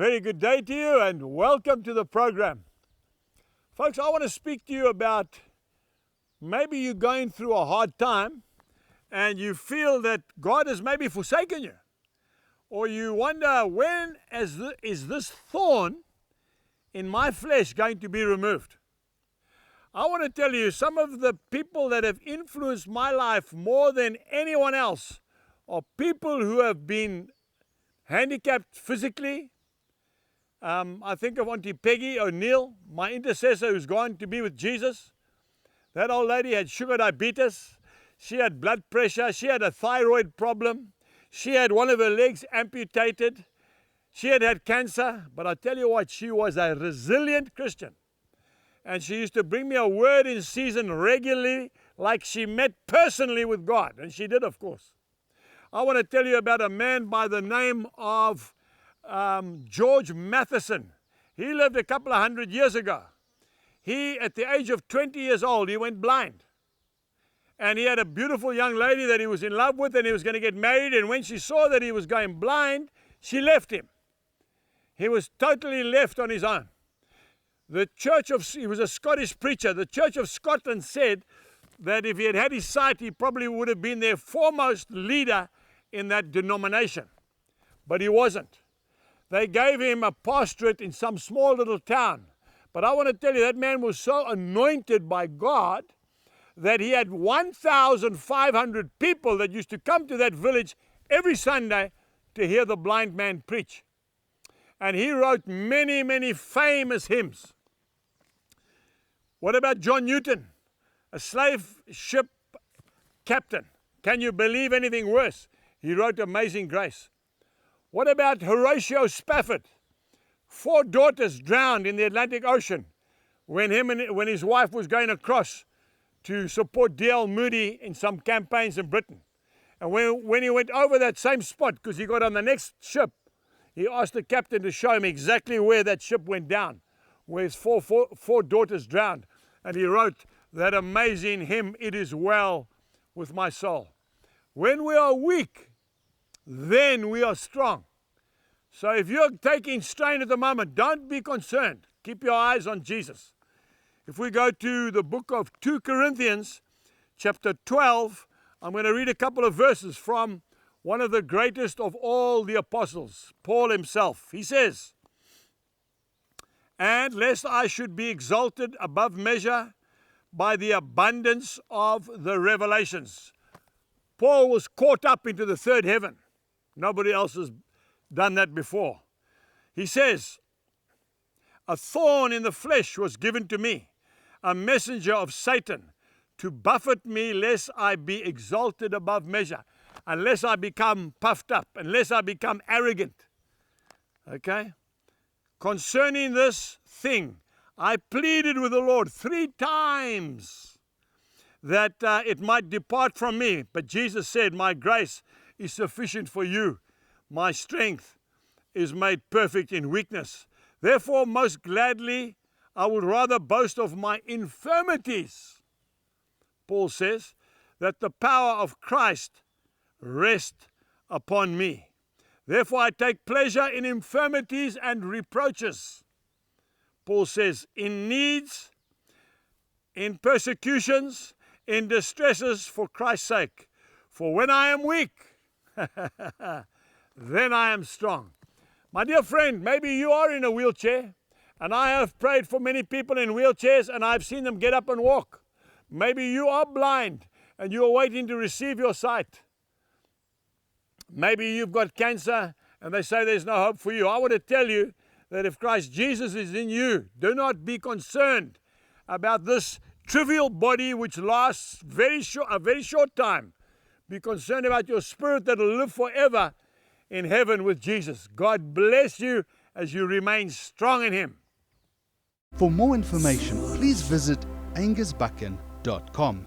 very good day to you and welcome to the program. Folks, I want to speak to you about maybe you're going through a hard time and you feel that God has maybe forsaken you. Or you wonder, when is this thorn in my flesh going to be removed? I want to tell you, some of the people that have influenced my life more than anyone else are people who have been handicapped physically. I think of Auntie Peggy O'Neill, my intercessor who's gone to be with Jesus. That old lady had sugar diabetes. She had blood pressure. She had a thyroid problem. She had one of her legs amputated. She had cancer. But I tell you what, she was a resilient Christian. And she used to bring me a word in season regularly, like she met personally with God. And she did, of course. I want to tell you about a man by the name of George Matheson. He lived a couple of 100 years ago. He, at the age of 20 years old, he went blind. And he had a beautiful young lady that he was in love with, and he was going to get married. And when she saw that he was going blind, she left him. He was totally left on his own. He was a Scottish preacher. The Church of Scotland said that if he had had his sight, he probably would have been their foremost leader in that denomination. But he wasn't. They gave him a pastorate in some small little town. But I want to tell you, that man was so anointed by God that he had 1,500 people that used to come to that village every Sunday to hear the blind man preach. And he wrote many, many famous hymns. What about John Newton, a slave ship captain? Can you believe anything worse? He wrote Amazing Grace. What about Horatio Spafford? 4 daughters drowned in the Atlantic Ocean when his wife was going across to support D.L. Moody in some campaigns in Britain. And when he went over that same spot, because he got on the next ship, he asked the captain to show him exactly where that ship went down, where his four daughters drowned. And he wrote that amazing hymn, "It is well with my soul." When we are weak, then we are strong. So if you're taking strain at the moment, don't be concerned. Keep your eyes on Jesus. If we go to the book of 2 Corinthians, chapter 12, I'm going to read a couple of verses from one of the greatest of all the apostles, Paul himself. He says, "And lest I should be exalted above measure by the abundance of the revelations." Paul was caught up into the third heaven. Nobody else has done that before. He says, "A thorn in the flesh was given to me, a messenger of Satan, to buffet me lest I be exalted above measure, unless I become puffed up, unless I become arrogant." Okay? "Concerning this thing, I pleaded with the Lord 3 times that it might depart from me. But Jesus said, 'My grace is sufficient for you. My strength is made perfect in weakness. Therefore, most gladly, I would rather boast of my infirmities," Paul says, "that the power of Christ rest upon me. Therefore, I take pleasure in infirmities and reproaches," Paul says, "in needs, in persecutions, in distresses for Christ's sake. For when I am weak, then I am strong." My dear friend, maybe you are in a wheelchair, and I have prayed for many people in wheelchairs, and I've seen them get up and walk. Maybe you are blind, and you are waiting to receive your sight. Maybe you've got cancer, and they say there's no hope for you. I want to tell you that if Christ Jesus is in you, do not be concerned about this trivial body which lasts a very short time. Be concerned about your spirit that will live forever in heaven with Jesus. God bless you as you remain strong in Him. For more information, please visit angusbuchan.com.